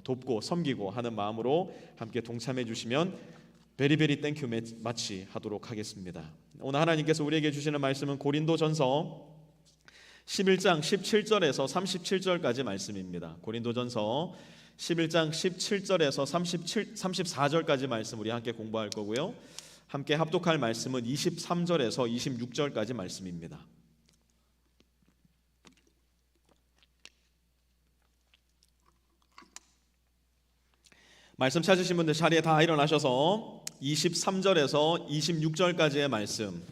돕고 섬기고 하는 마음으로 함께 동참해 주시면 베리베리 땡큐 마치 하도록 하겠습니다. 오늘 하나님께서 우리에게 주시는 말씀은 고린도전서 11장 17절에서 37절까지 말씀입니다. 고린도전서 11장 17절에서 34절까지 말씀 우리 함께 공부할 거고요. 함께 합독할 말씀은 23절에서 26절까지 말씀입니다. 말씀 찾으신 분들 자리에 다 일어나셔서 23절에서 26절까지의 말씀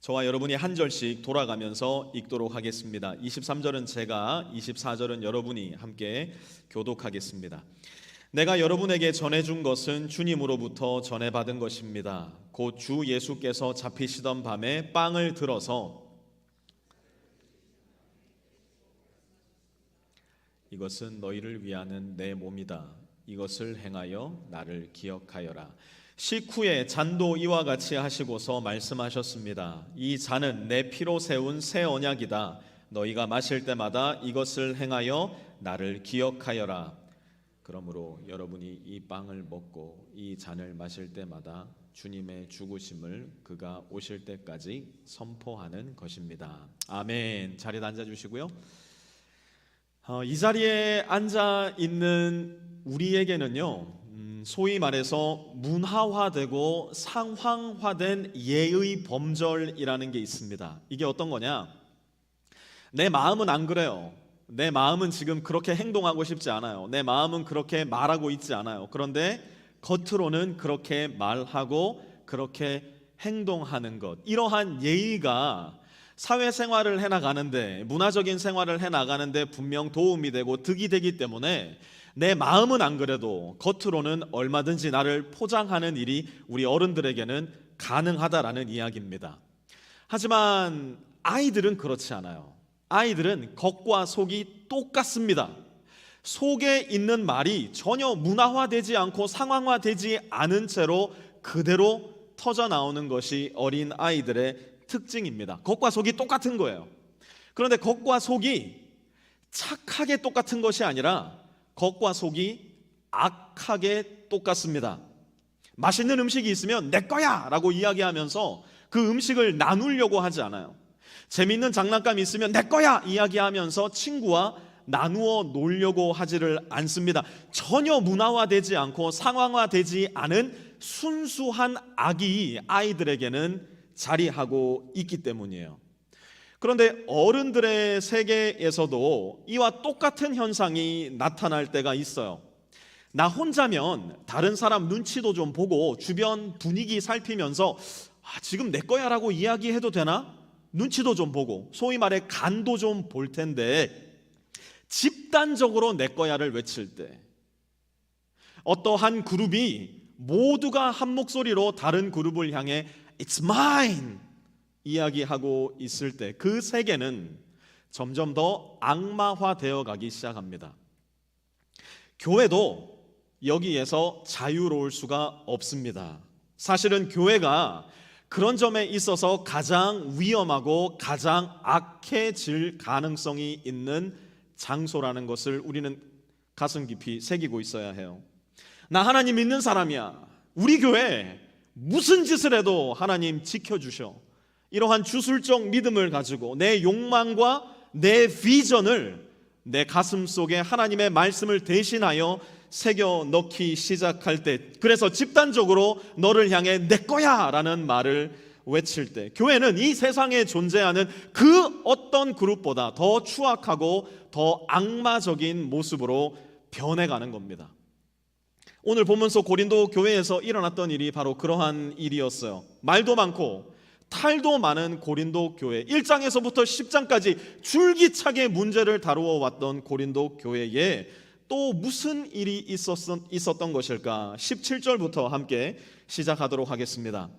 저와 여러분이 한 절씩 돌아가면서 읽도록 하겠습니다. 23절은 제가, 24절은 여러분이 함께 교독하겠습니다. 내가 여러분에게 전해준 것은 주님으로부터 전해받은 것입니다. 곧 주 예수께서 잡히시던 밤에 빵을 들어서 이것은 너희를 위하는 내 몸이다. 이것을 행하여 나를 기억하여라. 식후에 잔도 이와 같이 하시고서 말씀하셨습니다. 이 잔은 내 피로 세운 새 언약이다. 너희가 마실 때마다 이것을 행하여 나를 기억하여라. 그러므로 여러분이 이 빵을 먹고 이 잔을 마실 때마다 주님의 죽으심을 그가 오실 때까지 선포하는 것입니다. 아멘. 자리에 앉아주시고요. 이 자리에 앉아 있는 우리에게는요, 소위 말해서 문화화되고 상황화된 예의 범절이라는 게 있습니다. 이게 어떤 거냐? 내 마음은 안 그래요. 내 마음은 지금 그렇게 행동하고 싶지 않아요. 내 마음은 그렇게 말하고 있지 않아요. 그런데 겉으로는 그렇게 말하고 그렇게 행동하는 것, 이러한 예의가 사회생활을 해나가는데, 문화적인 생활을 해나가는데 분명 도움이 되고 득이 되기 때문에 내 마음은 안 그래도 겉으로는 얼마든지 나를 포장하는 일이 우리 어른들에게는 가능하다라는 이야기입니다. 하지만 아이들은 그렇지 않아요. 아이들은 겉과 속이 똑같습니다. 속에 있는 말이 전혀 문화화되지 않고 상황화되지 않은 채로 그대로 터져 나오는 것이 어린 아이들의 특징입니다. 겉과 속이 똑같은 거예요. 그런데 겉과 속이 착하게 똑같은 것이 아니라 겉과 속이 악하게 똑같습니다. 맛있는 음식이 있으면 내 거야 라고 이야기하면서 그 음식을 나누려고 하지 않아요. 재미있는 장난감이 있으면 내 거야 이야기하면서 친구와 나누어 놀려고 하지를 않습니다. 전혀 문화화되지 않고 상황화되지 않은 순수한 악이 아이들에게는 자리하고 있기 때문이에요. 그런데 어른들의 세계에서도 이와 똑같은 현상이 나타날 때가 있어요. 나 혼자면 다른 사람 눈치도 좀 보고 주변 분위기 살피면서 지금 내 거야 라고 이야기해도 되나? 눈치도 좀 보고 소위 말해 간도 좀 볼 텐데, 집단적으로 내 거야를 외칠 때, 어떠한 그룹이 모두가 한 목소리로 다른 그룹을 향해 It's mine 이야기하고 있을 때 그 세계는 점점 더 악마화되어 가기 시작합니다. 교회도 여기에서 자유로울 수가 없습니다. 사실은 교회가 그런 점에 있어서 가장 위험하고 가장 악해질 가능성이 있는 장소라는 것을 우리는 가슴 깊이 새기고 있어야 해요. 나 하나님 믿는 사람이야. 우리 교회 무슨 짓을 해도 하나님 지켜주셔. 이러한 주술적 믿음을 가지고 내 욕망과 내 비전을 내 가슴 속에 하나님의 말씀을 대신하여 새겨 넣기 시작할 때, 그래서 집단적으로 너를 향해 내 거야 라는 말을 외칠 때, 교회는 이 세상에 존재하는 그 어떤 그룹보다 더 추악하고 더 악마적인 모습으로 변해가는 겁니다. 오늘 보면서 고린도 교회에서 일어났던 일이 바로 그러한 일이었어요. 말도 많고 탈도 많은 고린도 교회, 1장에서부터 10장까지 줄기차게 문제를 다루어 왔던 고린도 교회에 또 무슨 일이 있었던 것일까? 17절부터 함께 시작하도록 하겠습니다.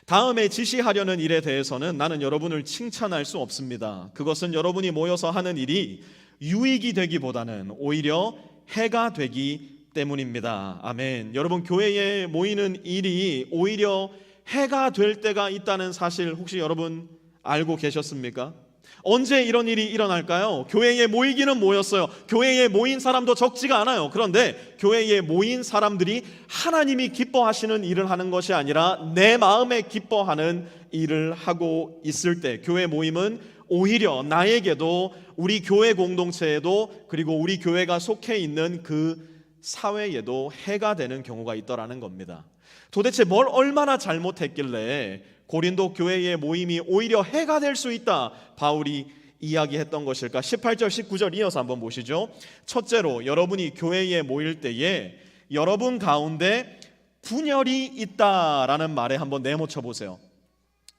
다음에 지시하려는 일에 대해서는 나는 여러분을 칭찬할 수 없습니다. 그것은 여러분이 모여서 하는 일이 유익이 되기보다는 오히려 해가 되기 때문입니다. 아멘. 여러분, 교회에 모이는 일이 오히려 해가 될 때가 있다는 사실 혹시 여러분 알고 계셨습니까? 언제 이런 일이 일어날까요? 교회에 모이기는 모였어요. 교회에 모인 사람도 적지가 않아요. 그런데 교회에 모인 사람들이 하나님이 기뻐하시는 일을 하는 것이 아니라 내 마음에 기뻐하는 일을 하고 있을 때, 교회 모임은 오히려 나에게도, 우리 교회 공동체에도, 그리고 우리 교회가 속해 있는 그 사회에도 해가 되는 경우가 있더라는 겁니다. 도대체 뭘 얼마나 잘못했길래 고린도 교회의 모임이 오히려 해가 될 수 있다, 바울이 이야기했던 것일까? 18절 19절 이어서 한번 보시죠. 첫째로, 여러분이 교회에 모일 때에 여러분 가운데 분열이 있다라는 말에 한번 네모쳐 보세요.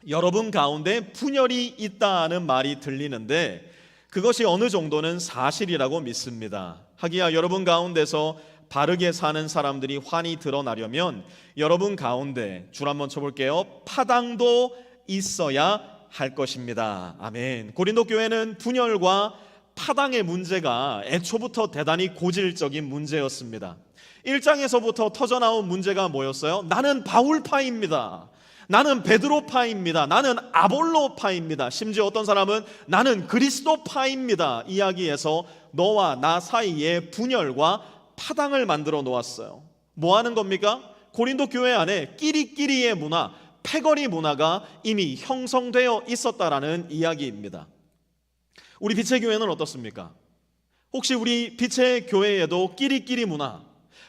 여러분 가운데 분열이 있다는 말이 들리는데 그것이 어느 정도는 사실이라고 믿습니다. 하기야 여러분 가운데서 바르게 사는 사람들이 환히 드러나려면 여러분 가운데, 줄 한번 쳐볼게요, 파당도 있어야 할 것입니다. 아멘. 고린도 교회는 분열과 파당의 문제가 애초부터 대단히 고질적인 문제였습니다. 1장에서부터 터져나온 문제가 뭐였어요? 나는 바울파입니다. 나는 베드로파입니다. 나는 아볼로파입니다. 심지어 어떤 사람은 나는 그리스도파입니다. 이야기에서 너와 나 사이에 분열과 파당을 만들어 놓았어요. 뭐 하는 겁니까? 고린도 교회 안에 끼리끼리의 문화, 패거리 문화가 이미 형성되어 있었다라는 이야기입니다. 우리 빛의 교회는 어떻습니까? 혹시 우리 빛의 교회에도 끼리끼리 문화,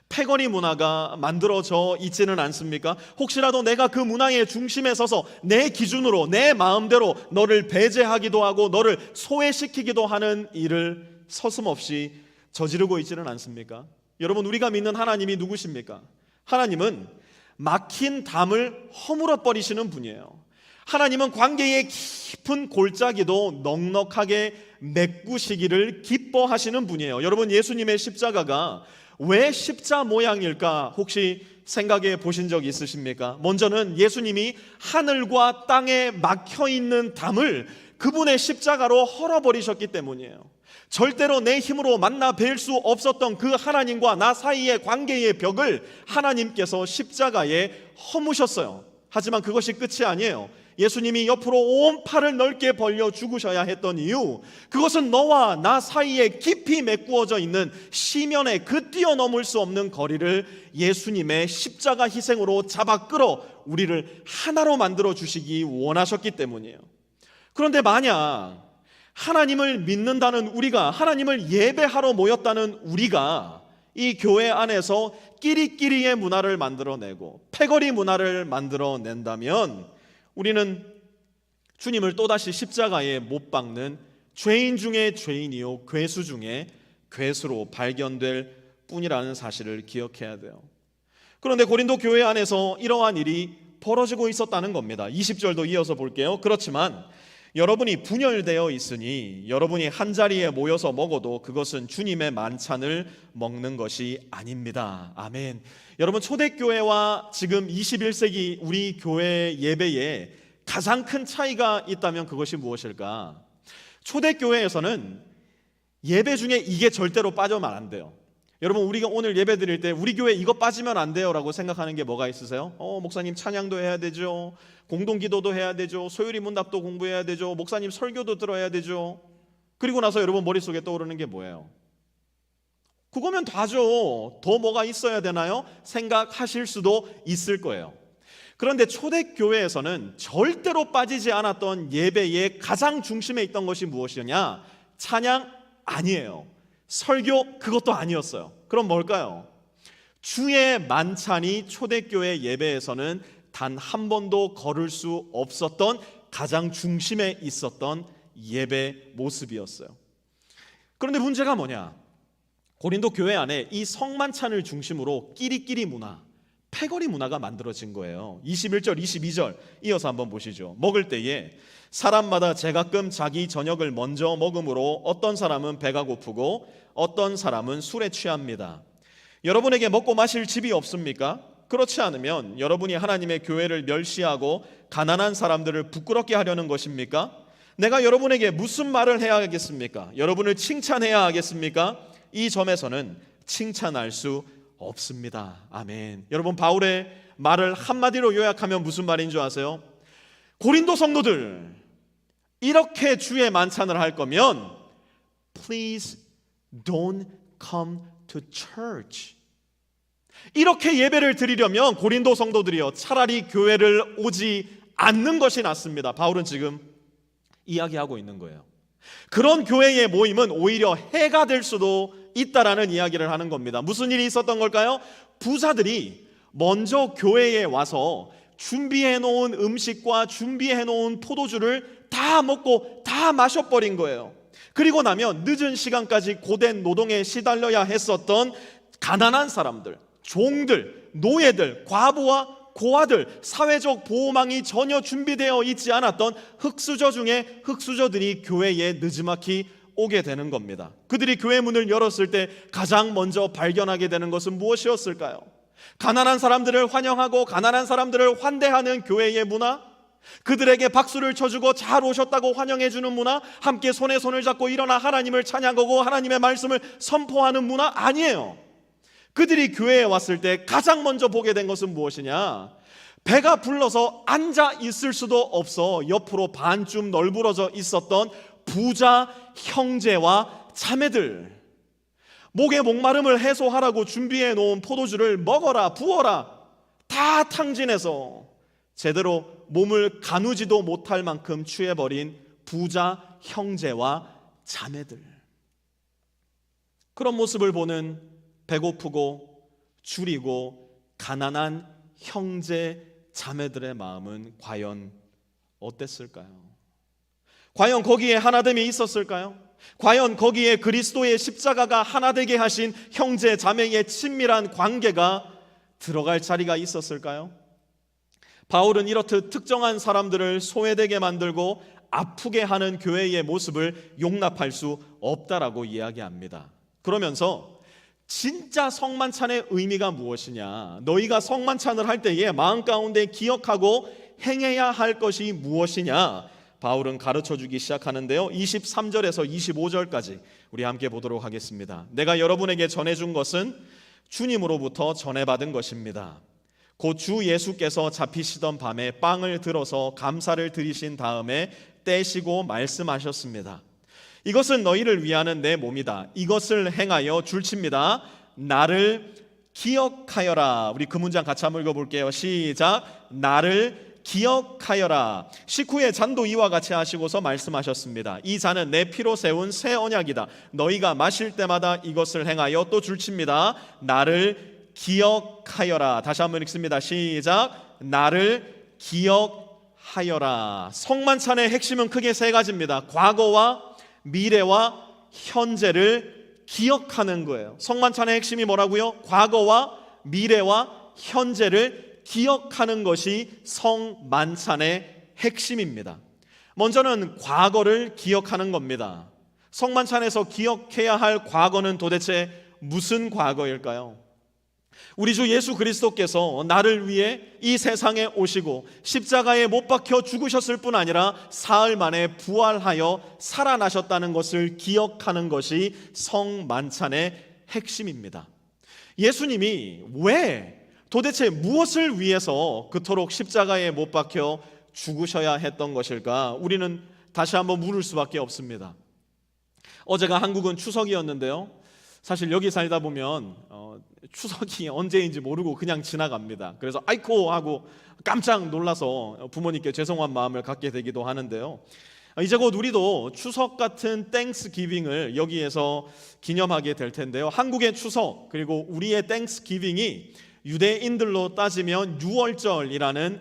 패거리 문화가 만들어져 있지는 않습니까? 혹시라도 내가 그 문화의 중심에 서서 내 기준으로, 내 마음대로 너를 배제하기도 하고 너를 소외시키기도 하는 일을 서슴없이 저지르고 있지는 않습니까? 여러분, 우리가 믿는 하나님이 누구십니까? 하나님은 막힌 담을 허물어 버리시는 분이에요. 하나님은 관계의 깊은 골짜기도 넉넉하게 메꾸시기를 기뻐하시는 분이에요. 여러분, 예수님의 십자가가 왜 십자 모양일까 혹시 생각해 보신 적 있으십니까? 먼저는 예수님이 하늘과 땅에 막혀있는 담을 그분의 십자가로 헐어버리셨기 때문이에요. 절대로 내 힘으로 만나 뵐 수 없었던 그 하나님과 나 사이의 관계의 벽을 하나님께서 십자가에 허무셨어요. 하지만 그것이 끝이 아니에요. 예수님이 옆으로 온 팔을 넓게 벌려 죽으셔야 했던 이유, 그것은 너와 나 사이에 깊이 메꾸어져 있는 시면의 그 뛰어넘을 수 없는 거리를 예수님의 십자가 희생으로 잡아 끌어 우리를 하나로 만들어 주시기 원하셨기 때문이에요. 그런데 만약 하나님을 믿는다는 우리가, 하나님을 예배하러 모였다는 우리가 이 교회 안에서 끼리끼리의 문화를 만들어내고 패거리 문화를 만들어낸다면 우리는 주님을 또다시 십자가에 못 박는 죄인 중에 죄인이요 괴수 중에 괴수로 발견될 뿐이라는 사실을 기억해야 돼요. 그런데 고린도 교회 안에서 이러한 일이 벌어지고 있었다는 겁니다. 20절도 이어서 볼게요. 그렇지만 여러분이 분열되어 있으니 여러분이 한자리에 모여서 먹어도 그것은 주님의 만찬을 먹는 것이 아닙니다. 아멘. 여러분, 초대교회와 지금 21세기 우리 교회 예배에 가장 큰 차이가 있다면 그것이 무엇일까? 초대교회에서는 예배 중에 이게 절대로 빠져만 안 돼요. 여러분, 우리가 오늘 예배 드릴 때 우리 교회 이거 빠지면 안 돼요 라고 생각하는 게 뭐가 있으세요? 목사님 찬양도 해야 되죠, 공동기도도 해야 되죠, 소요리 문답도 공부해야 되죠, 목사님 설교도 들어야 되죠. 그리고 나서 여러분 머릿속에 떠오르는 게 뭐예요? 그거면 다죠. 더 뭐가 있어야 되나요? 생각하실 수도 있을 거예요. 그런데 초대교회에서는 절대로 빠지지 않았던 예배의 가장 중심에 있던 것이 무엇이냐? 찬양 아니에요. 설교 그것도 아니었어요. 그럼 뭘까요? 주의 만찬이 초대교회 예배에서는 단 한 번도 거를 수 없었던 가장 중심에 있었던 예배 모습이었어요. 그런데 문제가 뭐냐? 고린도 교회 안에 이 성만찬을 중심으로 끼리끼리 문화, 패거리 문화가 만들어진 거예요. 21절 22절 이어서 한번 보시죠. 먹을 때에 사람마다 제가끔 자기 저녁을 먼저 먹음으로 어떤 사람은 배가 고프고 어떤 사람은 술에 취합니다. 여러분에게 먹고 마실 집이 없습니까? 그렇지 않으면 여러분이 하나님의 교회를 멸시하고 가난한 사람들을 부끄럽게 하려는 것입니까? 내가 여러분에게 무슨 말을 해야 하겠습니까? 여러분을 칭찬해야 하겠습니까? 이 점에서는 칭찬할 수 없습니다. 아멘. 여러분, 바울의 말을 한마디로 요약하면 무슨 말인 줄 아세요? 고린도 성도들, 이렇게 주의 만찬을 할 거면 Please don't come to church. 이렇게 예배를 드리려면 고린도 성도들이요, 차라리 교회를 오지 않는 것이 낫습니다. 바울은 지금 이야기하고 있는 거예요. 그런 교회의 모임은 오히려 해가 될 수도 있다라는 이야기를 하는 겁니다. 무슨 일이 있었던 걸까요? 부자들이 먼저 교회에 와서 준비해 놓은 음식과 준비해 놓은 포도주를 다 먹고 다 마셔버린 거예요. 그리고 나면 늦은 시간까지 고된 노동에 시달려야 했었던 가난한 사람들, 종들, 노예들, 과부와 고아들, 사회적 보호망이 전혀 준비되어 있지 않았던 흙수저 중에 흙수저들이 교회에 느지막이 오게 되는 겁니다. 그들이 교회 문을 열었을 때 가장 먼저 발견하게 되는 것은 무엇이었을까요? 가난한 사람들을 환영하고 가난한 사람들을 환대하는 교회의 문화, 그들에게 박수를 쳐주고 잘 오셨다고 환영해주는 문화, 함께 손에 손을 잡고 일어나 하나님을 찬양하고 하나님의 말씀을 선포하는 문화 아니에요. 그들이 교회에 왔을 때 가장 먼저 보게 된 것은 무엇이냐? 배가 불러서 앉아 있을 수도 없어 옆으로 반쯤 널브러져 있었던 부자 형제와 자매들, 목의 목마름을 해소하라고 준비해 놓은 포도주를 먹어라 부어라 다 탕진해서 제대로 몸을 가누지도 못할 만큼 취해버린 부자 형제와 자매들. 그런 모습을 보는 배고프고 줄이고 가난한 형제 자매들의 마음은 과연 어땠을까요? 과연 거기에 하나됨이 있었을까요? 과연 거기에 그리스도의 십자가가 하나 되게 하신 형제 자매의 친밀한 관계가 들어갈 자리가 있었을까요? 바울은 이렇듯 특정한 사람들을 소외되게 만들고 아프게 하는 교회의 모습을 용납할 수 없다라고 이야기합니다. 그러면서 진짜 성만찬의 의미가 무엇이냐, 너희가 성만찬을 할 때에 마음 가운데 기억하고 행해야 할 것이 무엇이냐, 바울은 가르쳐주기 시작하는데요. 23절에서 25절까지 우리 함께 보도록 하겠습니다. 내가 여러분에게 전해준 것은 주님으로부터 전해받은 것입니다. 곧 주 예수께서 잡히시던 밤에 빵을 들어서 감사를 드리신 다음에 떼시고 말씀하셨습니다. 이것은 너희를 위하는 내 몸이다. 이것을 행하여 줄칩니다. 나를 기억하여라. 우리 그 문장 같이 한번 읽어볼게요. 시작. 나를 기억하여라. 식후에 잔도 이와 같이 하시고서 말씀하셨습니다. 이 잔은 내 피로 세운 새 언약이다. 너희가 마실 때마다 이것을 행하여 또 줄칩니다. 나를 기억하여라. 다시 한번 읽습니다. 시작. 나를 기억하여라. 성만찬의 핵심은 크게 세 가지입니다. 과거와 미래와 현재를 기억하는 거예요. 성만찬의 핵심이 뭐라고요? 과거와 미래와 현재를 기억하는 것이 성만찬의 핵심입니다. 먼저는 과거를 기억하는 겁니다. 성만찬에서 기억해야 할 과거는 도대체 무슨 과거일까요? 우리 주 예수 그리스도께서 나를 위해 이 세상에 오시고 십자가에 못 박혀 죽으셨을 뿐 아니라 사흘 만에 부활하여 살아나셨다는 것을 기억하는 것이 성만찬의 핵심입니다. 예수님이 왜, 도대체 무엇을 위해서 그토록 십자가에 못 박혀 죽으셔야 했던 것일까? 우리는 다시 한번 물을 수밖에 없습니다. 어제가 한국은 추석이었는데요, 사실 여기 살다 보면 추석이 언제인지 모르고 그냥 지나갑니다. 그래서 아이코 하고 깜짝 놀라서 부모님께 죄송한 마음을 갖게 되기도 하는데요. 이제 곧 우리도 추석 같은 땡스기빙을 여기에서 기념하게 될 텐데요. 한국의 추석 그리고 우리의 땡스기빙이 유대인들로 따지면 유월절이라는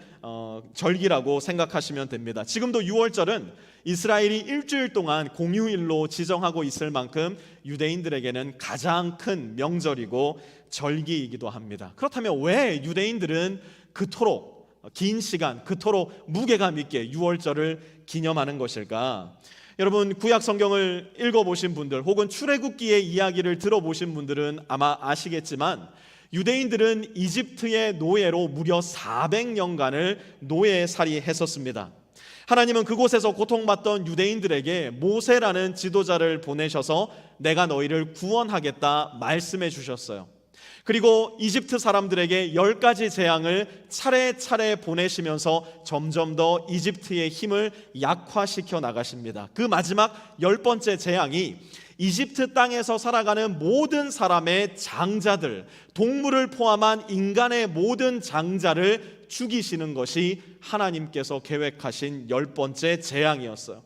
절기라고 생각하시면 됩니다. 지금도 유월절은 이스라엘이 일주일 동안 공휴일로 지정하고 있을 만큼 유대인들에게는 가장 큰 명절이고 절기이기도 합니다. 그렇다면 왜 유대인들은 그토록 긴 시간, 그토록 무게감 있게 유월절을 기념하는 것일까? 여러분, 구약 성경을 읽어보신 분들 혹은 출애굽기의 이야기를 들어보신 분들은 아마 아시겠지만 유대인들은 이집트의 노예로 무려 400년간을 노예살이 했었습니다. 하나님은 그곳에서 고통받던 유대인들에게 모세라는 지도자를 보내셔서 내가 너희를 구원하겠다 말씀해 주셨어요. 그리고 이집트 사람들에게 10가지 재앙을 차례차례 보내시면서 점점 더 이집트의 힘을 약화시켜 나가십니다. 그 마지막 10번째 재앙이 이집트 땅에서 살아가는 모든 사람의 장자들, 동물을 포함한 인간의 모든 장자를 죽이시는 것이 하나님께서 계획하신 10번째 재앙이었어요.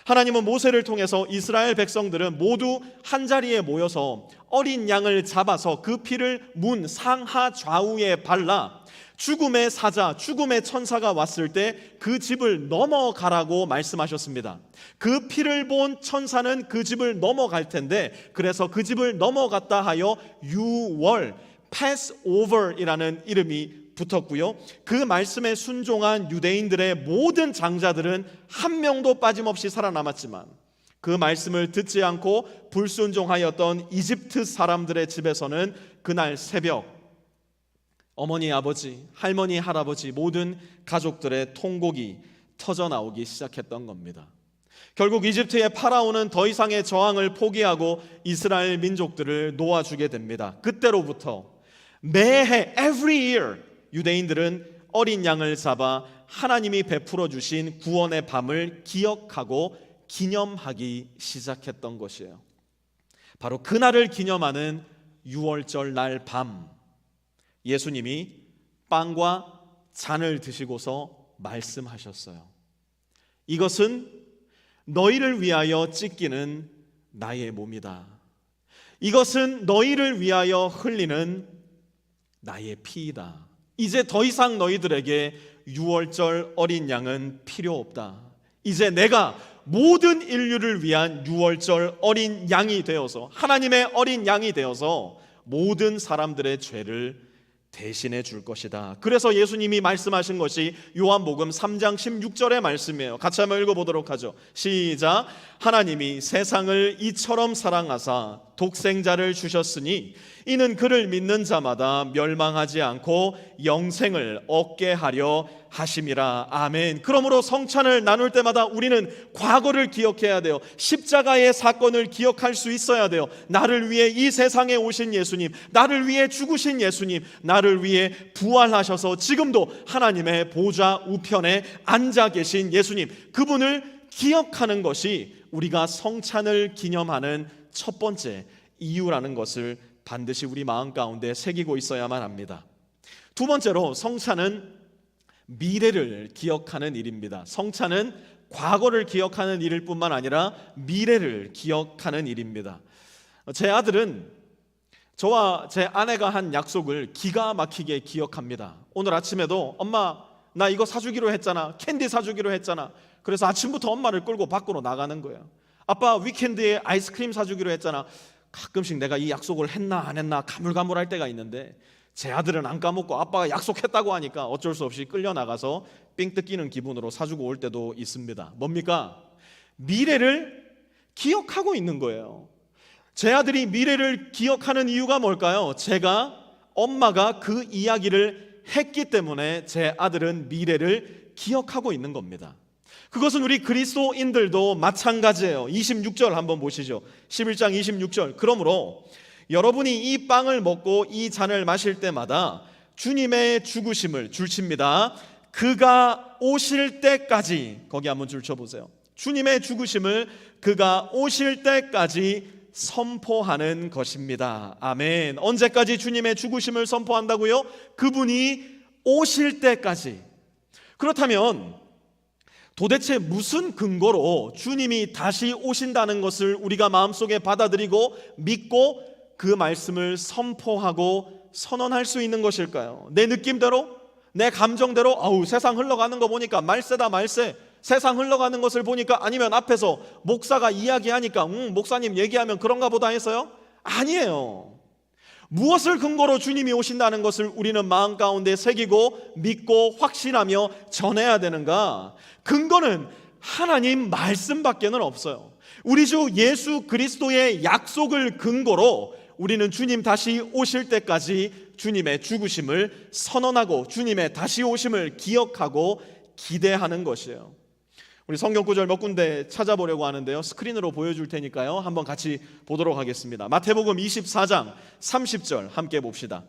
하나님은 모세를 통해서 이스라엘 백성들은 모두 한자리에 모여서 어린 양을 잡아서 그 피를 문 상하 좌우에 발라 죽음의 사자, 죽음의 천사가 왔을 때 그 집을 넘어가라고 말씀하셨습니다. 그 피를 본 천사는 그 집을 넘어갈 텐데, 그래서 그 집을 넘어갔다 하여 유월, 패스오버이라는 이름이 붙었고요. 그 말씀에 순종한 유대인들의 모든 장자들은 한 명도 빠짐없이 살아남았지만, 그 말씀을 듣지 않고 불순종하였던 이집트 사람들의 집에서는 그날 새벽 어머니, 아버지, 할머니, 할아버지 모든 가족들의 통곡이 터져 나오기 시작했던 겁니다. 결국 이집트의 파라오는 더 이상의 저항을 포기하고 이스라엘 민족들을 놓아주게 됩니다. 그때로부터 매해 every year 유대인들은 어린 양을 잡아 하나님이 베풀어 주신 구원의 밤을 기억하고 기념하기 시작했던 것이에요. 바로 그날을 기념하는 유월절 날 밤, 예수님이 빵과 잔을 드시고서 말씀하셨어요. 이것은 너희를 위하여 찢기는 나의 몸이다. 이것은 너희를 위하여 흘리는 나의 피이다. 이제 더 이상 너희들에게 유월절 어린 양은 필요 없다. 이제 내가 모든 인류를 위한 유월절 어린 양이 되어서, 하나님의 어린 양이 되어서 모든 사람들의 죄를 대신해 줄 것이다. 그래서 예수님이 말씀하신 것이 요한복음 3장 16절의 말씀이에요. 같이 한번 읽어보도록 하죠. 시작. 하나님이 세상을 이처럼 사랑하사 독생자를 주셨으니 이는 그를 믿는 자마다 멸망하지 않고 영생을 얻게 하려 하심이라. 아멘. 그러므로 성찬을 나눌 때마다 우리는 과거를 기억해야 돼요. 십자가의 사건을 기억할 수 있어야 돼요. 나를 위해 이 세상에 오신 예수님, 나를 위해 죽으신 예수님, 나를 위해 부활하셔서 지금도 하나님의 보좌 우편에 앉아 계신 예수님, 그분을 기억하는 것이 우리가 성찬을 기념하는 첫 번째 이유라는 것을 반드시 우리 마음 가운데 새기고 있어야만 합니다. 두 번째로, 성찬은 미래를 기억하는 일입니다. 성찬은 과거를 기억하는 일일 뿐만 아니라 미래를 기억하는 일입니다. 제 아들은 저와 제 아내가 한 약속을 기가 막히게 기억합니다. 오늘 아침에도 엄마 나 이거 사주기로 했잖아, 캔디 사주기로 했잖아. 그래서 아침부터 엄마를 끌고 밖으로 나가는 거예요. 아빠 위켄드에 아이스크림 사주기로 했잖아. 가끔씩 내가 이 약속을 했나 안 했나 가물가물할 때가 있는데, 제 아들은 안 까먹고 아빠가 약속했다고 하니까 어쩔 수 없이 끌려나가서 삥 뜯기는 기분으로 사주고 올 때도 있습니다. 뭡니까? 미래를 기억하고 있는 거예요. 제 아들이 미래를 기억하는 이유가 뭘까요? 엄마가 그 이야기를 했기 때문에 제 아들은 미래를 기억하고 있는 겁니다. 그것은 우리 그리스도인들도 마찬가지예요. 26절 한번 보시죠. 11장 26절. 그러므로 여러분이 이 빵을 먹고 이 잔을 마실 때마다 주님의 죽으심을 줄칩니다. 그가 오실 때까지, 거기 한번 줄쳐보세요. 주님의 죽으심을 그가 오실 때까지 선포하는 것입니다. 아멘. 언제까지 주님의 죽으심을 선포한다고요? 그분이 오실 때까지. 그렇다면 도대체 무슨 근거로 주님이 다시 오신다는 것을 우리가 마음속에 받아들이고 믿고 그 말씀을 선포하고 선언할 수 있는 것일까요? 내 느낌대로, 내 감정대로, 세상 흘러가는 거 보니까 말세다 말세, 세상 흘러가는 것을 보니까, 아니면 앞에서 목사가 이야기하니까 목사님 얘기하면 그런가 보다 해서요? 아니에요. 무엇을 근거로 주님이 오신다는 것을 우리는 마음 가운데 새기고 믿고 확신하며 전해야 되는가? 근거는 하나님 말씀밖에는 없어요. 우리 주 예수 그리스도의 약속을 근거로 우리는 주님 다시 오실 때까지 주님의 죽으심을 선언하고 주님의 다시 오심을 기억하고 기대하는 것이에요. 우리 성경 구절 몇 군데 찾아보려고 하는데요, 스크린으로 보여줄 테니까요, 한번 같이 보도록 하겠습니다. 마태복음 24장 30절 함께 봅시다.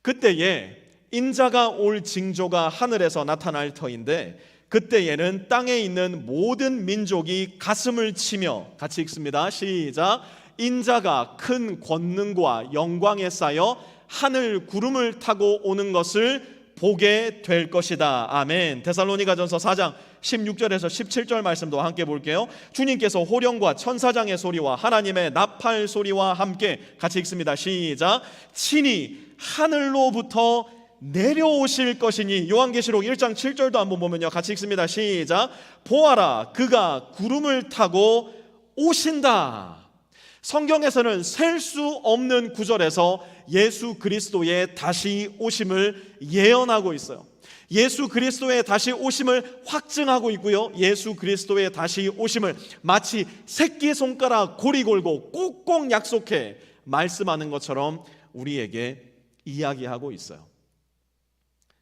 그때에 인자가 올 징조가 하늘에서 나타날 터인데 그때에는 땅에 있는 모든 민족이 가슴을 치며, 같이 읽습니다. 시작. 인자가 큰 권능과 영광에 쌓여 하늘 구름을 타고 오는 것을 보게 될 것이다. 아멘. 데살로니가전서 4장 16절에서 17절 말씀도 함께 볼게요. 주님께서 호령과 천사장의 소리와 하나님의 나팔 소리와 함께, 같이 읽습니다. 시작. 친히 하늘로부터 내려오실 것이니, 요한계시록 1장 7절도 한번 보면요, 같이 읽습니다. 시작. 보아라, 그가 구름을 타고 오신다. 성경에서는 셀 수 없는 구절에서 예수 그리스도의 다시 오심을 예언하고 있어요. 예수 그리스도의 다시 오심을 확증하고 있고요, 예수 그리스도의 다시 오심을 마치 새끼손가락 고리 걸고 꼭꼭 약속해 말씀하는 것처럼 우리에게 이야기하고 있어요.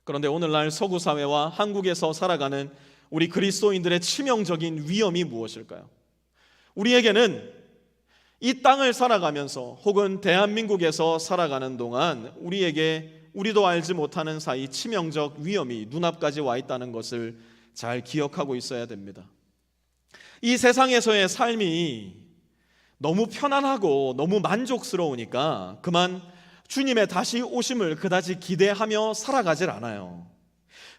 그런데 오늘날 서구 사회와 한국에서 살아가는 우리 그리스도인들의 치명적인 위험이 무엇일까요? 우리에게는 이 땅을 살아가면서 혹은 대한민국에서 살아가는 동안 우리도 알지 못하는 사이 치명적 위험이 눈앞까지 와 있다는 것을 잘 기억하고 있어야 됩니다. 이 세상에서의 삶이 너무 편안하고 너무 만족스러우니까 그만 주님의 다시 오심을 그다지 기대하며 살아가질 않아요.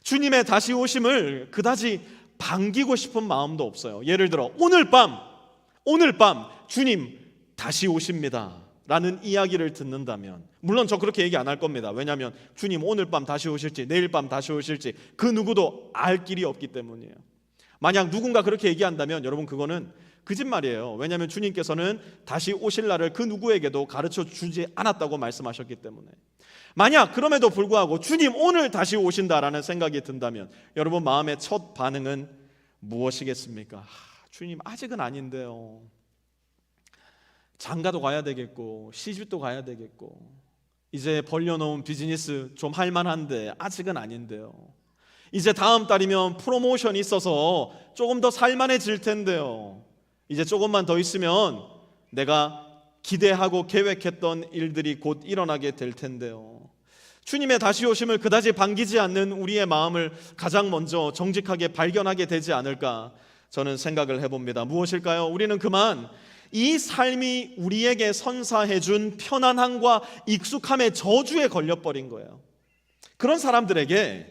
주님의 다시 오심을 그다지 반기고 싶은 마음도 없어요. 예를 들어 오늘 밤 주님 다시 오십니다 라는 이야기를 듣는다면, 물론 저 그렇게 얘기 안 할 겁니다. 왜냐하면 주님 오늘 밤 다시 오실지 내일 밤 다시 오실지 그 누구도 알 길이 없기 때문이에요. 만약 누군가 그렇게 얘기한다면 여러분, 그거는 거짓말이에요. 왜냐하면 주님께서는 다시 오실 날을 그 누구에게도 가르쳐 주지 않았다고 말씀하셨기 때문에. 만약 그럼에도 불구하고 주님 오늘 다시 오신다라는 생각이 든다면 여러분 마음의 첫 반응은 무엇이겠습니까? 주님 아직은 아닌데요. 장가도 가야 되겠고 시집도 가야 되겠고 이제 벌려놓은 비즈니스 좀 할만한데 아직은 아닌데요. 이제 다음 달이면 프로모션이 있어서 조금 더 살만해질 텐데요. 이제 조금만 더 있으면 내가 기대하고 계획했던 일들이 곧 일어나게 될 텐데요. 주님의 다시 오심을 그다지 반기지 않는 우리의 마음을 가장 먼저 정직하게 발견하게 되지 않을까 저는 생각을 해봅니다. 무엇일까요? 우리는 그만 이 삶이 우리에게 선사해준 편안함과 익숙함의 저주에 걸려버린 거예요. 그런 사람들에게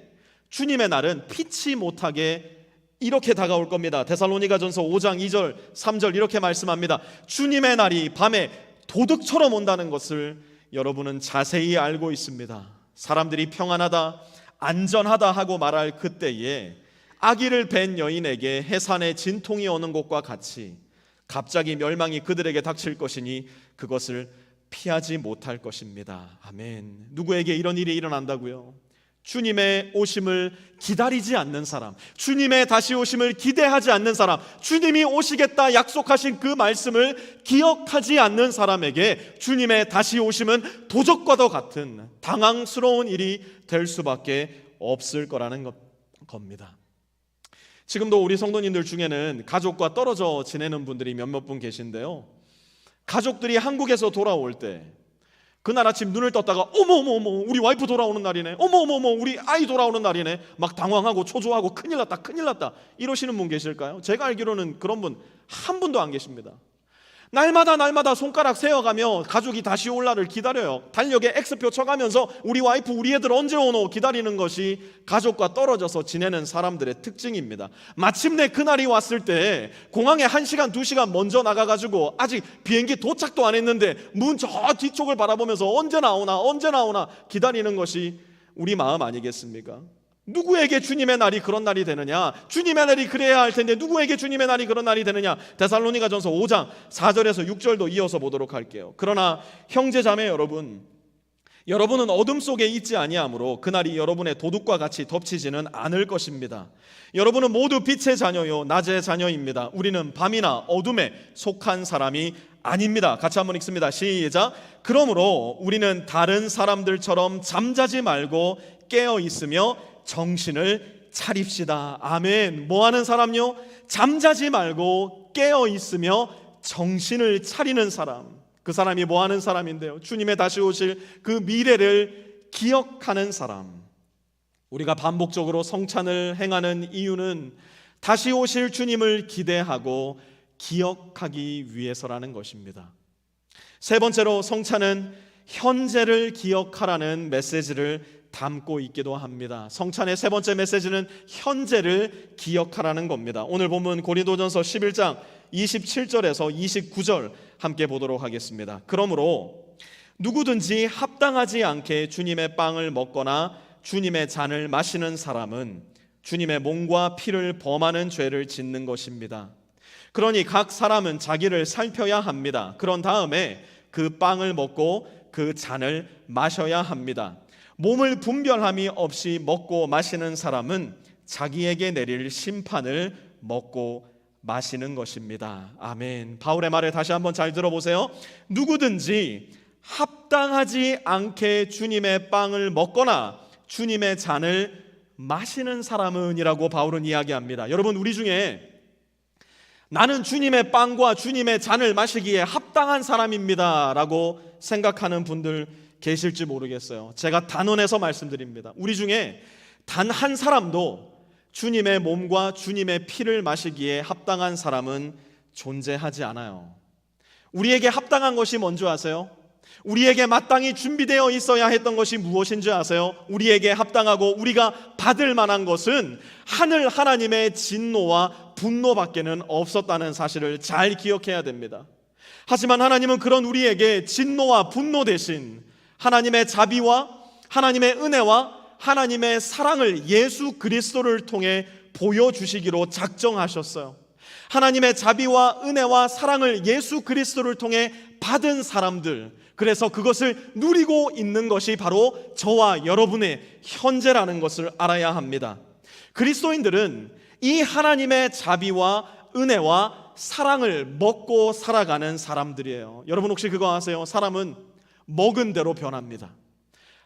주님의 날은 피치 못하게 이렇게 다가올 겁니다. 데살로니가전서 5장 2절 3절 이렇게 말씀합니다. 주님의 날이 밤에 도둑처럼 온다는 것을 여러분은 자세히 알고 있습니다. 사람들이 평안하다 안전하다 하고 말할 그때에 아기를 뵌 여인에게 해산의 진통이 오는 것과 같이 갑자기 멸망이 그들에게 닥칠 것이니 그것을 피하지 못할 것입니다. 아멘. 누구에게 이런 일이 일어난다고요? 주님의 오심을 기다리지 않는 사람, 주님의 다시 오심을 기대하지 않는 사람, 주님이 오시겠다 약속하신 그 말씀을 기억하지 않는 사람에게 주님의 다시 오심은 도적과도 같은 당황스러운 일이 될 수밖에 없을 거라는 겁니다. 지금도 우리 성도님들 중에는 가족과 떨어져 지내는 분들이 몇몇 분 계신데요, 가족들이 한국에서 돌아올 때 그날 아침 눈을 떴다가 어머 우리 와이프 돌아오는 날이네, 어머 우리 아이 돌아오는 날이네, 막 당황하고 초조하고 큰일 났다 이러시는 분 계실까요? 제가 알기로는 그런 분 한 분도 안 계십니다. 날마다 손가락 세어가며 가족이 다시 올 날을 기다려요. 달력에 X표 쳐가면서 우리 와이프 우리 애들 언제 오노 기다리는 것이 가족과 떨어져서 지내는 사람들의 특징입니다. 마침내 그날이 왔을 때 공항에 1시간 2시간 먼저 나가가지고 아직 비행기 도착도 안 했는데 문 저 뒤쪽을 바라보면서 언제 나오나 기다리는 것이 우리 마음 아니겠습니까? 누구에게 주님의 날이 그런 날이 되느냐? 주님의 날이 그래야 할 텐데 누구에게 주님의 날이 그런 날이 되느냐? 데살로니가전서 5장 4절에서 6절도 이어서 보도록 할게요. 그러나 형제자매 여러분은 어둠 속에 있지 아니하므로 그날이 여러분의 도둑과 같이 덮치지는 않을 것입니다. 여러분은 모두 빛의 자녀요 낮의 자녀입니다. 우리는 밤이나 어둠에 속한 사람이 아닙니다. 같이 한번 읽습니다. 시작. 그러므로 우리는 다른 사람들처럼 잠자지 말고 깨어 있으며 정신을 차립시다. 아멘. 뭐 하는 사람요? 잠자지 말고 깨어 있으며 정신을 차리는 사람. 그 사람이 뭐 하는 사람인데요? 주님의 다시 오실 그 미래를 기억하는 사람. 우리가 반복적으로 성찬을 행하는 이유는 다시 오실 주님을 기대하고 기억하기 위해서라는 것입니다. 세 번째로 성찬은 현재를 기억하라는 메시지를 담고 있기도 합니다. 성찬의 세 번째 메시지는 현재를 기억하라는 겁니다. 오늘 본문 고린도전서 11장 27절에서 29절 함께 보도록 하겠습니다. 그러므로 누구든지 합당하지 않게 주님의 빵을 먹거나 주님의 잔을 마시는 사람은 주님의 몸과 피를 범하는 죄를 짓는 것입니다. 그러니 각 사람은 자기를 살펴야 합니다. 그런 다음에 그 빵을 먹고 그 잔을 마셔야 합니다. 몸을 분별함이 없이 먹고 마시는 사람은 자기에게 내릴 심판을 먹고 마시는 것입니다. 아멘. 바울의 말을 다시 한번 잘 들어보세요. 누구든지 합당하지 않게 주님의 빵을 먹거나 주님의 잔을 마시는 사람은 이라고 바울은 이야기합니다. 여러분, 우리 중에 나는 주님의 빵과 주님의 잔을 마시기에 합당한 사람입니다 라고 생각하는 분들 계실지 모르겠어요. 제가 단언해서 말씀드립니다. 우리 중에 단 한 사람도 주님의 몸과 주님의 피를 마시기에 합당한 사람은 존재하지 않아요. 우리에게 합당한 것이 뭔지 아세요? 우리에게 마땅히 준비되어 있어야 했던 것이 무엇인지 아세요? 우리에게 합당하고 우리가 받을 만한 것은 하늘 하나님의 진노와 분노밖에는 없었다는 사실을 잘 기억해야 됩니다. 하지만 하나님은 그런 우리에게 진노와 분노 대신 하나님의 자비와 하나님의 은혜와 하나님의 사랑을 예수 그리스도를 통해 보여주시기로 작정하셨어요. 하나님의 자비와 은혜와 사랑을 예수 그리스도를 통해 받은 사람들, 그래서 그것을 누리고 있는 것이 바로 저와 여러분의 현재라는 것을 알아야 합니다. 그리스도인들은 이 하나님의 자비와 은혜와 사랑을 먹고 살아가는 사람들이에요. 여러분 혹시 그거 아세요? 사람은 먹은 대로 변합니다.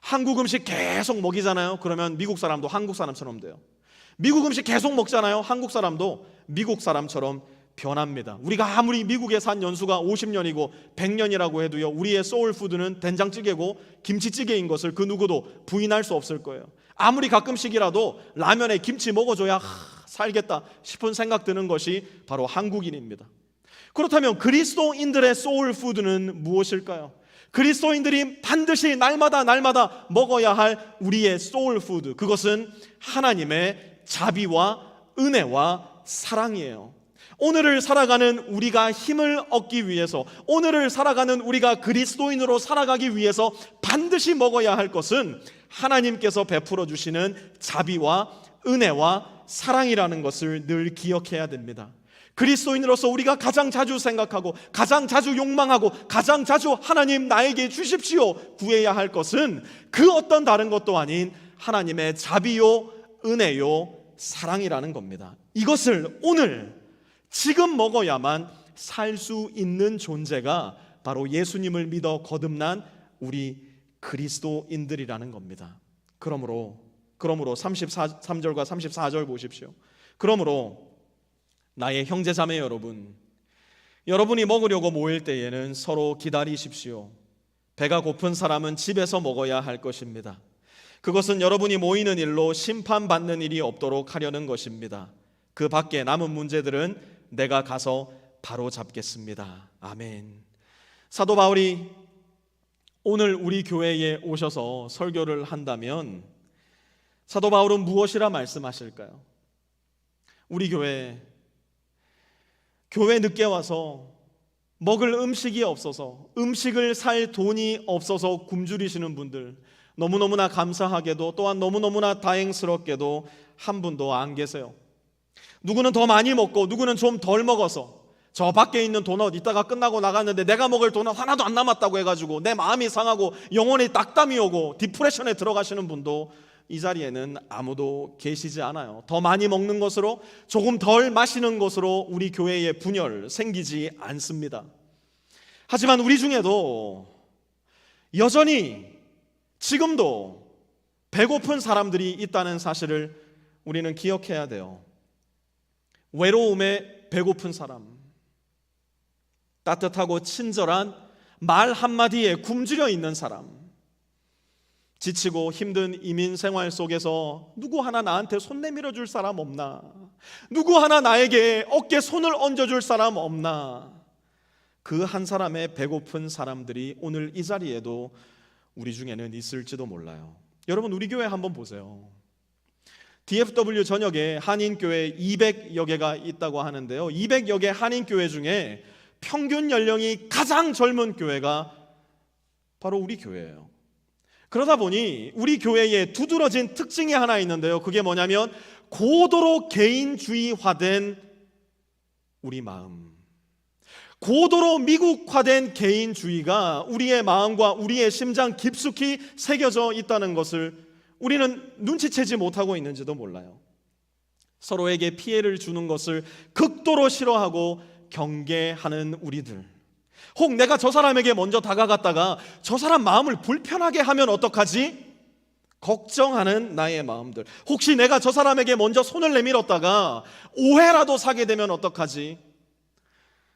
한국 음식 계속 먹이잖아요. 그러면 미국 사람도 한국 사람처럼 돼요. 미국 음식 계속 먹잖아요. 한국 사람도 미국 사람처럼 변합니다. 우리가 아무리 미국에 산 연수가 50년이고 100년이라고 해도요, 우리의 소울푸드는 된장찌개고 김치찌개인 것을 그 누구도 부인할 수 없을 거예요. 아무리 가끔씩이라도 라면에 김치 먹어줘야 살겠다 싶은 생각 드는 것이 바로 한국인입니다. 그렇다면 그리스도인들의 소울푸드는 무엇일까요? 그리스도인들이 반드시 날마다 먹어야 할 우리의 소울푸드, 그것은 하나님의 자비와 은혜와 사랑이에요. 오늘을 살아가는 우리가 힘을 얻기 위해서, 오늘을 살아가는 우리가 그리스도인으로 살아가기 위해서 반드시 먹어야 할 것은 하나님께서 베풀어 주시는 자비와 은혜와 사랑이라는 것을 늘 기억해야 됩니다. 그리스도인으로서 우리가 가장 자주 생각하고 가장 자주 욕망하고 가장 자주 하나님 나에게 주십시오 구해야 할 것은 그 어떤 다른 것도 아닌 하나님의 자비요 은혜요 사랑이라는 겁니다. 이것을 오늘 지금 먹어야만 살 수 있는 존재가 바로 예수님을 믿어 거듭난 우리 그리스도인들이라는 겁니다. 그러므로 33절과 34절 보십시오. 그러므로 나의 형제 자매 여러분, 여러분이 먹으려고 모일 때에는 서로 기다리십시오. 배가 고픈 사람은 집에서 먹어야 할 것입니다. 그것은 여러분이 모이는 일로 심판받는 일이 없도록 하려는 것입니다. 그 밖에 남은 문제들은 내가 가서 바로 잡겠습니다. 아멘. 사도 바울이 오늘 우리 교회에 오셔서 설교를 한다면 사도 바울은 무엇이라 말씀하실까요? 우리 교회 늦게 와서 먹을 음식이 없어서, 음식을 살 돈이 없어서 굶주리시는 분들, 너무너무나 감사하게도 또한 너무너무나 다행스럽게도 한 분도 안 계세요. 누구는 더 많이 먹고 누구는 좀 덜 먹어서 저 밖에 있는 도넛 이따가 끝나고 나갔는데 내가 먹을 도넛 하나도 안 남았다고 해가지고 내 마음이 상하고 영혼이 낙담이 오고 디프레션에 들어가시는 분도 이 자리에는 아무도 계시지 않아요. 더 많이 먹는 것으로 조금 덜 마시는 것으로 우리 교회에 분열 생기지 않습니다. 하지만 우리 중에도 여전히 지금도 배고픈 사람들이 있다는 사실을 우리는 기억해야 돼요. 외로움에 배고픈 사람, 따뜻하고 친절한 말 한마디에 굶주려 있는 사람, 지치고 힘든 이민 생활 속에서 누구 하나 나한테 손 내밀어 줄 사람 없나? 누구 하나 나에게 어깨에 손을 얹어줄 사람 없나? 그 한 사람의 배고픈 사람들이 오늘 이 자리에도 우리 중에는 있을지도 몰라요. 여러분, 우리 교회 한번 보세요. DFW 전역에 한인교회 200여 개가 있다고 하는데요, 200여 개 한인교회 중에 평균 연령이 가장 젊은 교회가 바로 우리 교회예요. 그러다 보니 우리 교회에 두드러진 특징이 하나 있는데요, 그게 뭐냐면 고도로 개인주의화된 우리 마음, 고도로 미국화된 개인주의가 우리의 마음과 우리의 심장 깊숙이 새겨져 있다는 것을 우리는 눈치채지 못하고 있는지도 몰라요. 서로에게 피해를 주는 것을 극도로 싫어하고 경계하는 우리들, 혹 내가 저 사람에게 먼저 다가갔다가 저 사람 마음을 불편하게 하면 어떡하지? 걱정하는 나의 마음들, 혹시 내가 저 사람에게 먼저 손을 내밀었다가 오해라도 사게 되면 어떡하지?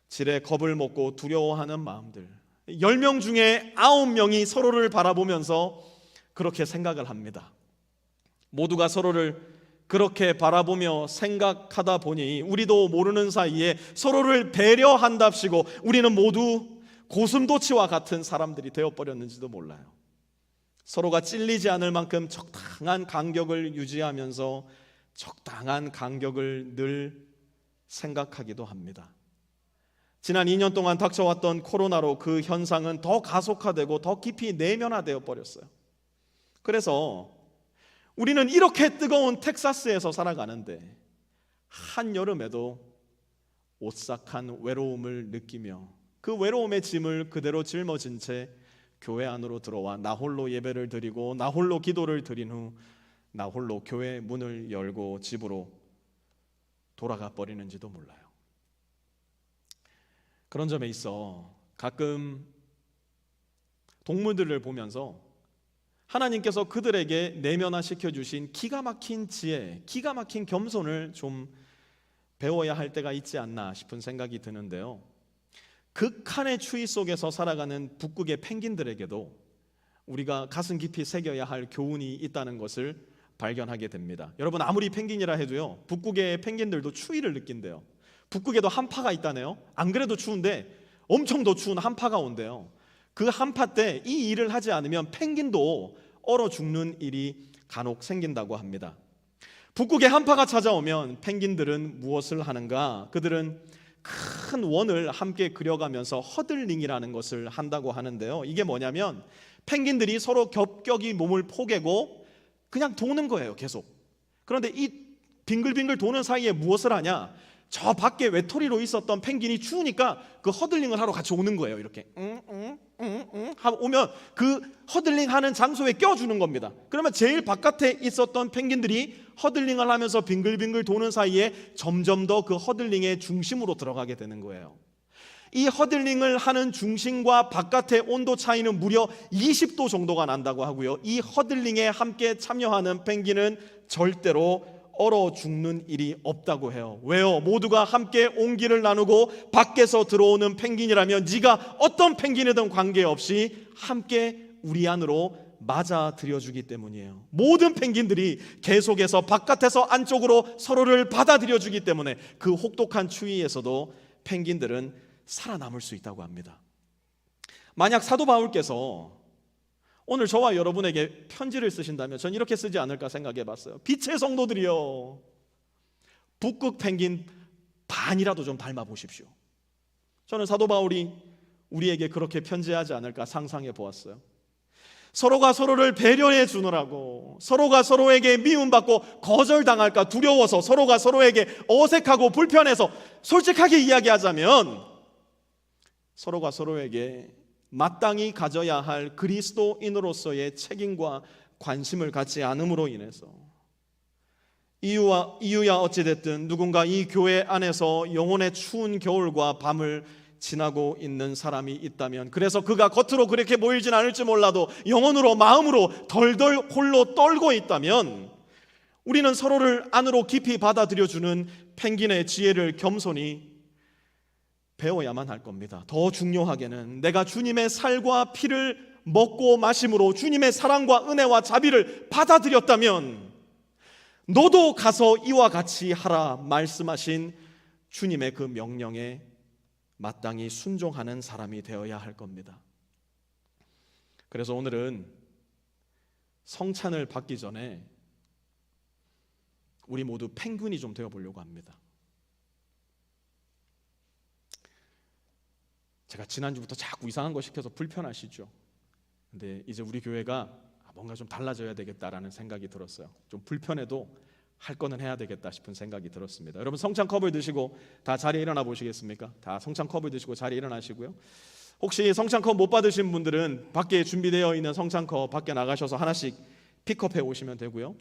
지레 겁을 먹고 두려워하는 마음들. 10명 중에 9명이 서로를 바라보면서 그렇게 생각을 합니다. 모두가 서로를 그렇게 바라보며 생각하다 보니 우리도 모르는 사이에 서로를 배려한답시고 우리는 모두 고슴도치와 같은 사람들이 되어버렸는지도 몰라요. 서로가 찔리지 않을 만큼 적당한 간격을 유지하면서 적당한 간격을 늘 생각하기도 합니다. 지난 2년 동안 닥쳐왔던 코로나로 그 현상은 더 가속화되고 더 깊이 내면화되어 버렸어요. 그래서 우리는 이렇게 뜨거운 텍사스에서 살아가는데 한여름에도 오싹한 외로움을 느끼며 그 외로움의 짐을 그대로 짊어진 채 교회 안으로 들어와 나 홀로 예배를 드리고 나 홀로 기도를 드린 후 나 홀로 교회 문을 열고 집으로 돌아가 버리는지도 몰라요. 그런 점에 있어 가끔 동물들을 보면서 하나님께서 그들에게 내면화시켜 주신 기가 막힌 지혜, 기가 막힌 겸손을 좀 배워야 할 때가 있지 않나 싶은 생각이 드는데요, 극한의 추위 속에서 살아가는 북극의 펭귄들에게도 우리가 가슴 깊이 새겨야 할 교훈이 있다는 것을 발견하게 됩니다. 여러분, 아무리 펭귄이라 해도요, 북극의 펭귄들도 추위를 느낀대요. 북극에도 한파가 있다네요. 안 그래도 추운데 엄청 더 추운 한파가 온대요. 그 한파 때 이 일을 하지 않으면 펭귄도 얼어 죽는 일이 간혹 생긴다고 합니다. 북극에 한파가 찾아오면 펭귄들은 무엇을 하는가? 그들은 큰 원을 함께 그려가면서 허들링이라는 것을 한다고 하는데요, 이게 뭐냐면 펭귄들이 서로 겹겹이 몸을 포개고 그냥 도는 거예요, 계속. 그런데 이 빙글빙글 도는 사이에 무엇을 하냐? 저 밖에 외톨이로 있었던 펭귄이 추우니까 그 허들링을 하러 같이 오는 거예요. 이렇게 하고 오면 그 허들링 하는 장소에 껴주는 겁니다. 그러면 제일 바깥에 있었던 펭귄들이 허들링을 하면서 빙글빙글 도는 사이에 점점 더 그 허들링의 중심으로 들어가게 되는 거예요. 이 허들링을 하는 중심과 바깥의 온도 차이는 무려 20도 정도가 난다고 하고요, 이 허들링에 함께 참여하는 펭귄은 절대로 얼어 죽는 일이 없다고 해요. 왜요? 모두가 함께 온기를 나누고 밖에서 들어오는 펭귄이라면 네가 어떤 펭귄이든 관계없이 함께 우리 안으로 맞아들여주기 때문이에요. 모든 펭귄들이 계속해서 바깥에서 안쪽으로 서로를 받아들여주기 때문에 그 혹독한 추위에서도 펭귄들은 살아남을 수 있다고 합니다. 만약 사도 바울께서 오늘 저와 여러분에게 편지를 쓰신다면 전 이렇게 쓰지 않을까 생각해 봤어요. 빛의 성도들이여, 북극 펭귄 반이라도 좀 닮아 보십시오. 저는 사도 바울이 우리에게 그렇게 편지하지 않을까 상상해 보았어요. 서로가 서로를 배려해 주느라고, 서로가 서로에게 미움받고 거절당할까 두려워서, 서로가 서로에게 어색하고 불편해서, 솔직하게 이야기하자면 서로가 서로에게 마땅히 가져야 할 그리스도인으로서의 책임과 관심을 갖지 않음으로 인해서 이유야 어찌됐든 누군가 이 교회 안에서 영혼의 추운 겨울과 밤을 지나고 있는 사람이 있다면, 그래서 그가 겉으로 그렇게 보이진 않을지 몰라도 영혼으로, 마음으로 덜덜 홀로 떨고 있다면 우리는 서로를 안으로 깊이 받아들여주는 펭귄의 지혜를 겸손히 배워야만 할 겁니다. 더 중요하게는 내가 주님의 살과 피를 먹고 마심으로 주님의 사랑과 은혜와 자비를 받아들였다면 너도 가서 이와 같이 하라 말씀하신 주님의 그 명령에 마땅히 순종하는 사람이 되어야 할 겁니다. 그래서 오늘은 성찬을 받기 전에 우리 모두 펭귄이 좀 되어보려고 합니다. 제가 지난주부터 자꾸 이상한 거 시켜서 불편하시죠? 근데 이제 우리 교회가 뭔가 좀 달라져야 되겠다라는 생각이 들었어요. 좀 불편해도 할 거는 해야 되겠다 싶은 생각이 들었습니다. 여러분 성찬컵을 드시고 다 자리에 일어나 보시겠습니까? 다 성찬컵을 드시고 자리에 일어나시고요. 혹시 성찬컵 못 받으신 분들은 밖에 준비되어 있는 성찬컵 밖에 나가셔서 하나씩 픽업해 오시면 되고요.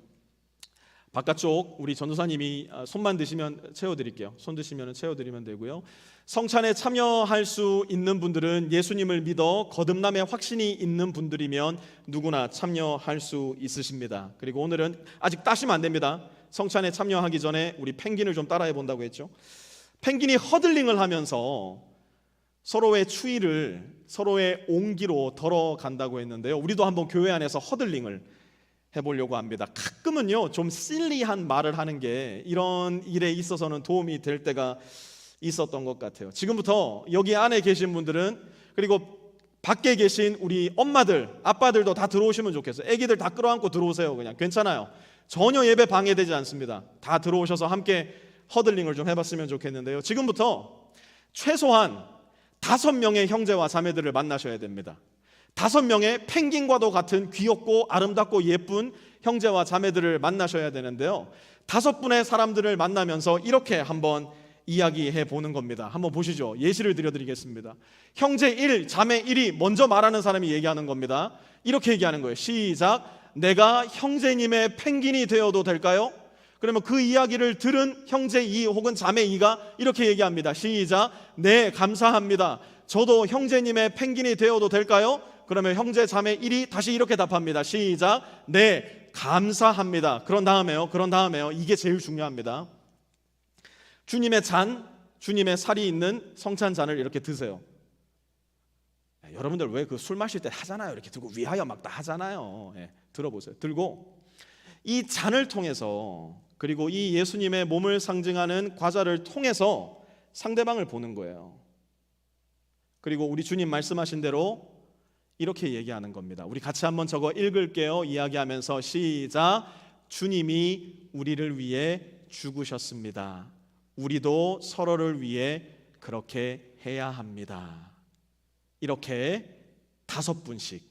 바깥쪽 우리 전도사님이 손만 드시면 채워드릴게요. 손 드시면 채워드리면 되고요. 성찬에 참여할 수 있는 분들은 예수님을 믿어 거듭남의 확신이 있는 분들이면 누구나 참여할 수 있으십니다. 그리고 오늘은 아직 따시면 안 됩니다. 성찬에 참여하기 전에 우리 펭귄을 좀 따라해 본다고 했죠. 펭귄이 허들링을 하면서 서로의 추위를 서로의 온기로 덜어간다고 했는데요. 우리도 한번 교회 안에서 허들링을 해보려고 합니다. 가끔은요 좀 실리한 말을 하는 게 이런 일에 있어서는 도움이 될 때가 있었던 것 같아요. 지금부터 여기 안에 계신 분들은 그리고 밖에 계신 우리 엄마들 아빠들도 다 들어오시면 좋겠어요. 애기들 다 끌어안고 들어오세요. 그냥 괜찮아요. 전혀 예배 방해되지 않습니다. 다 들어오셔서 함께 허들링을 좀 해봤으면 좋겠는데요. 지금부터 최소한 5명의 형제와 자매들을 만나셔야 됩니다. 5명의 펭귄과도 같은 귀엽고 아름답고 예쁜 형제와 자매들을 만나셔야 되는데요. 5분의 사람들을 만나면서 이렇게 한번 이야기해 보는 겁니다. 한번 보시죠. 예시를 드려드리겠습니다. 형제 1, 자매 1이 먼저 말하는 사람이 얘기하는 겁니다. 이렇게 얘기하는 거예요. 시작. 내가 형제님의 펭귄이 되어도 될까요? 그러면 그 이야기를 들은 형제 2 혹은 자매 2가 이렇게 얘기합니다. 시작. 네, 감사합니다. 저도 형제님의 펭귄이 되어도 될까요? 그러면 형제 자매 1이 다시 이렇게 답합니다. 시작. 네, 감사합니다. 그런 다음에요. 이게 제일 중요합니다. 주님의 잔, 주님의 살이 있는 성찬잔을 이렇게 드세요. 여러분들 왜 그 술 마실 때 하잖아요. 이렇게 들고 위하여 막 다 하잖아요. 들어보세요. 들고 이 잔을 통해서 그리고 이 예수님의 몸을 상징하는 과자를 통해서 상대방을 보는 거예요. 그리고 우리 주님 말씀하신 대로 이렇게 얘기하는 겁니다. 우리 같이 한번 저거 읽을게요. 이야기하면서 시작. 주님이 우리를 위해 죽으셨습니다. 우리도 서로를 위해 그렇게 해야 합니다. 이렇게 5분씩,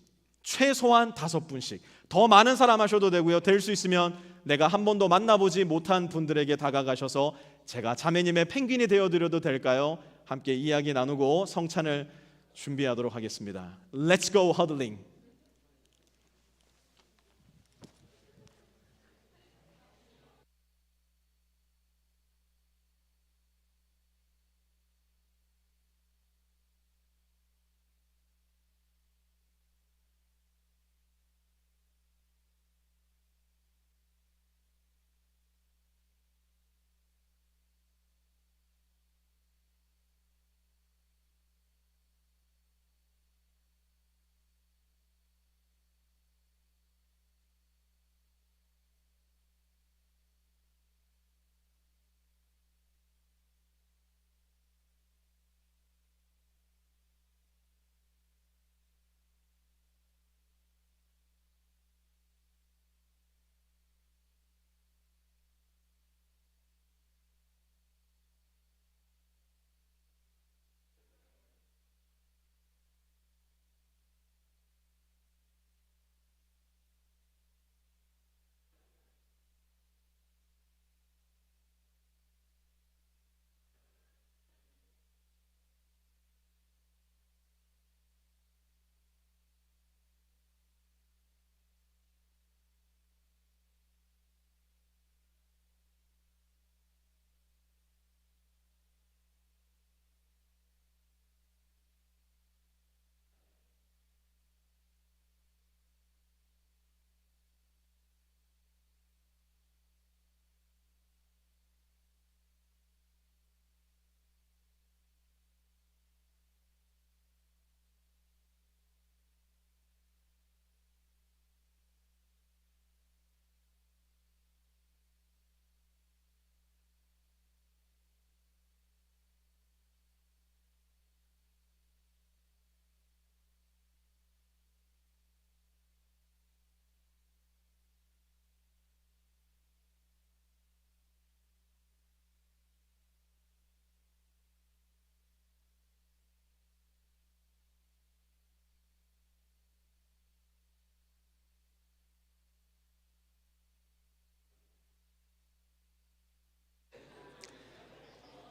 최소한 5분씩, 더 많은 사람 하셔도 되고요. 될 수 있으면 내가 한 번도 만나보지 못한 분들에게 다가가셔서 제가 자매님의 펭귄이 되어드려도 될까요? 함께 이야기 나누고 성찬을 준비하도록 하겠습니다. Let's go huddling.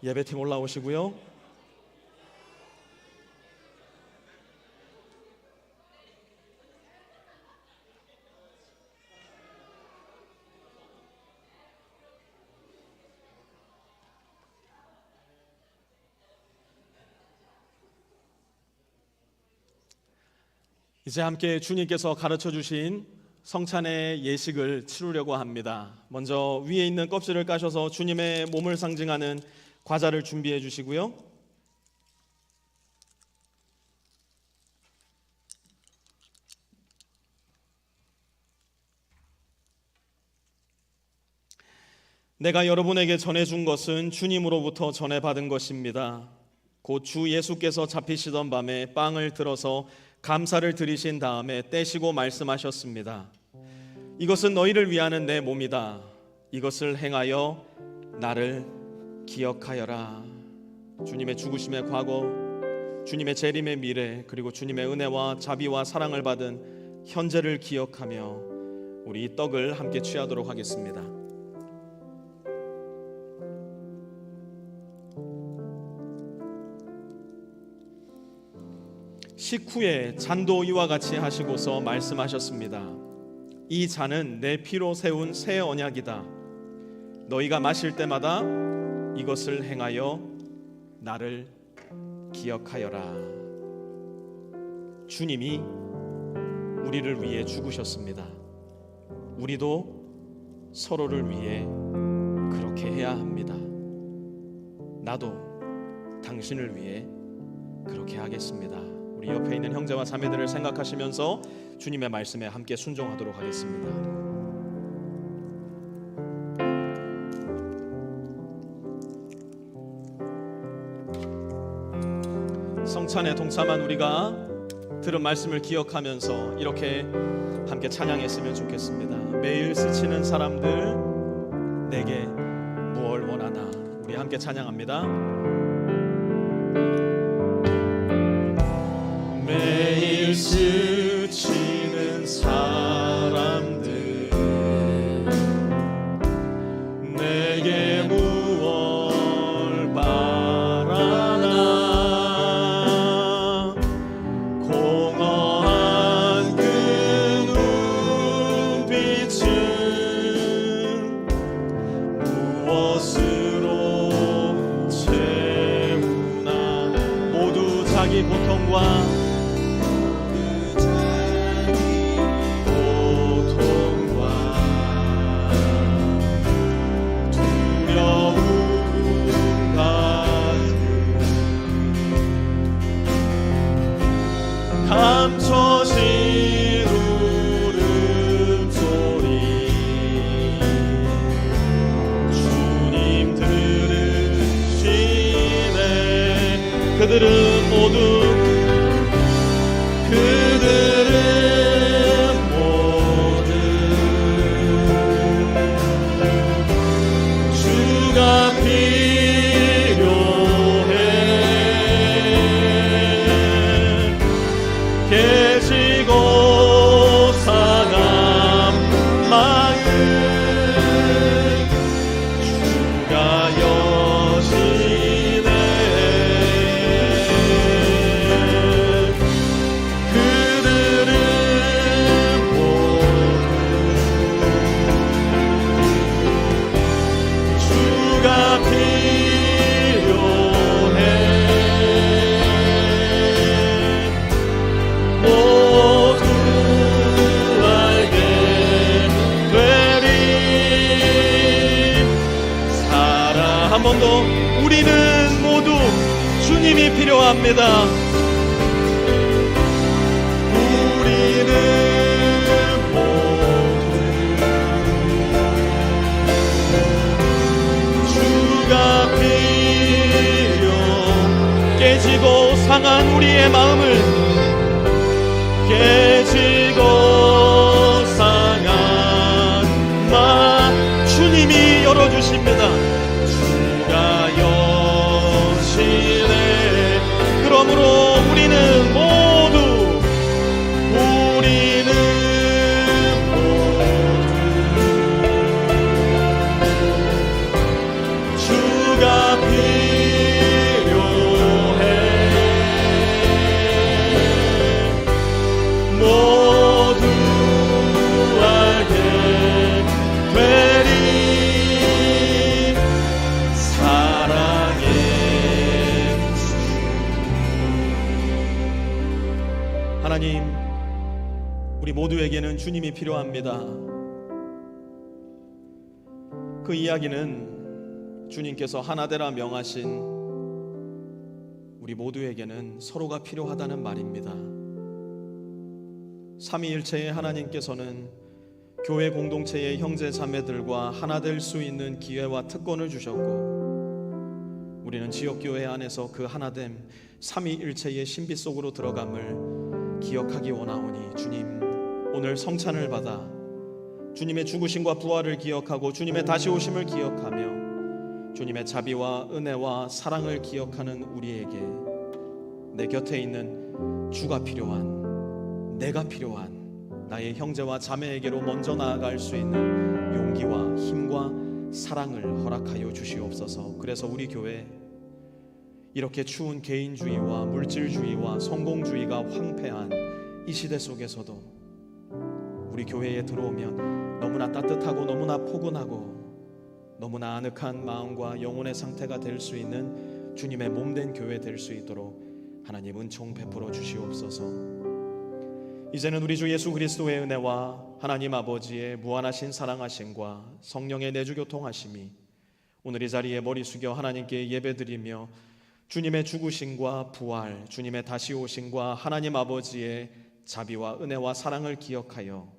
예배팀 올라오시고요. 이제 함께 주님께서 가르쳐 주신 성찬의 예식을 치르려고 합니다. 먼저 위에 있는 껍질을 까셔서 주님의 몸을 상징하는 과자를 준비해 주시고요. 내가 여러분에게 전해준 것은 주님으로부터 전해받은 것입니다. 곧 주 예수께서 잡히시던 밤에 빵을 들어서 감사를 드리신 다음에 떼시고 말씀하셨습니다. 이것은 너희를 위하는 내 몸이다. 이것을 행하여 나를 기억하여라. 주님의 죽으심의 과거, 주님의 재림의 미래, 그리고 주님의 은혜와 자비와 사랑을 받은 현재를 기억하며 우리 이 떡을 함께 취하도록 하겠습니다. 식후에 잔도 이와 같이 하시고서 말씀하셨습니다. 이 잔은 내 피로 세운 새 언약이다. 너희가 마실 때마다 이것을 행하여 나를 기억하여라. 주님이 우리를 위해 죽으셨습니다. 우리도 서로를 위해 그렇게 해야 합니다. 나도 당신을 위해 그렇게 하겠습니다. 우리 옆에 있는 형제와 자매들을 생각하시면서 주님의 말씀에 함께 순종하도록 하겠습니다. 성찬에 동참한 우리가 들은 말씀을 기억하면서 이렇게 함께 찬양했으면 좋겠습니다. 매일 스치는 사람들 내게 무엇을 원하나. 우리 함께 찬양합니다. 매일 스치는 사람들 내게 무엇 바라나. 공허한 그 눈빛은 무엇으로 채우나. 모두 자기 고통과 감춰진 울음소리 주님 들으시네. 그들은 모두 주가 깨지고 상한 마음 주가 여시네. 그들은 모두 주가 필요해. 한 번 더. 우리는 모두 주님이 필요합니다. 우리는 모두 주가 필요. 깨지고 상한 우리의 마음을 깨지고 상한 마음 주님이 열어주십니다. 그러므로 우리는 모두 주가 필요해. 우리에게는 주님이 필요합니다. 그 이야기는 주님께서 하나되라 명하신 우리 모두에게는 서로가 필요하다는 말입니다. 삼위일체의 하나님께서는 교회 공동체의 형제 자매들과 하나 될 수 있는 기회와 특권을 주셨고, 우리는 지역교회 안에서 그 하나됨 삼위일체의 신비 속으로 들어감을 기억하기 원하오니, 주님 오늘 성찬을 받아 주님의 죽으심과 부활을 기억하고 주님의 다시 오심을 기억하며 주님의 자비와 은혜와 사랑을 기억하는 우리에게 내 곁에 있는 주가 필요한, 내가 필요한 나의 형제와 자매에게로 먼저 나아갈 수 있는 용기와 힘과 사랑을 허락하여 주시옵소서. 그래서 우리 교회 이렇게 추운 개인주의와 물질주의와 성공주의가 황폐한 이 시대 속에서도 우리 교회에 들어오면 너무나 따뜻하고 너무나 포근하고 너무나 아늑한 마음과 영혼의 상태가 될 수 있는 주님의 몸된 교회 될 수 있도록 하나님 은총 베풀어 주시옵소서. 이제는 우리 주 예수 그리스도의 은혜와 하나님 아버지의 무한하신 사랑하심과 성령의 내주교통하심이 오늘 이 자리에 머리 숙여 하나님께 예배드리며 주님의 죽으심과 부활, 주님의 다시 오심과 하나님 아버지의 자비와 은혜와 사랑을 기억하여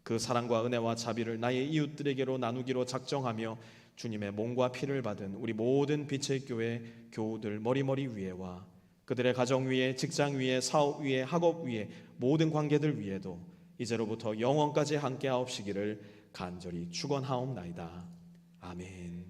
그 사랑과 은혜와 자비를 나의 이웃들에게로 나누기로 작정하며 주님의 몸과 피를 받은 우리 모든 빛의 교회 교우들 머리머리 위에와 그들의 가정 위에, 직장 위에, 사업 위에, 학업 위에, 모든 관계들 위에도 이제로부터 영원까지 함께하옵시기를 간절히 축원하옵나이다. 아멘.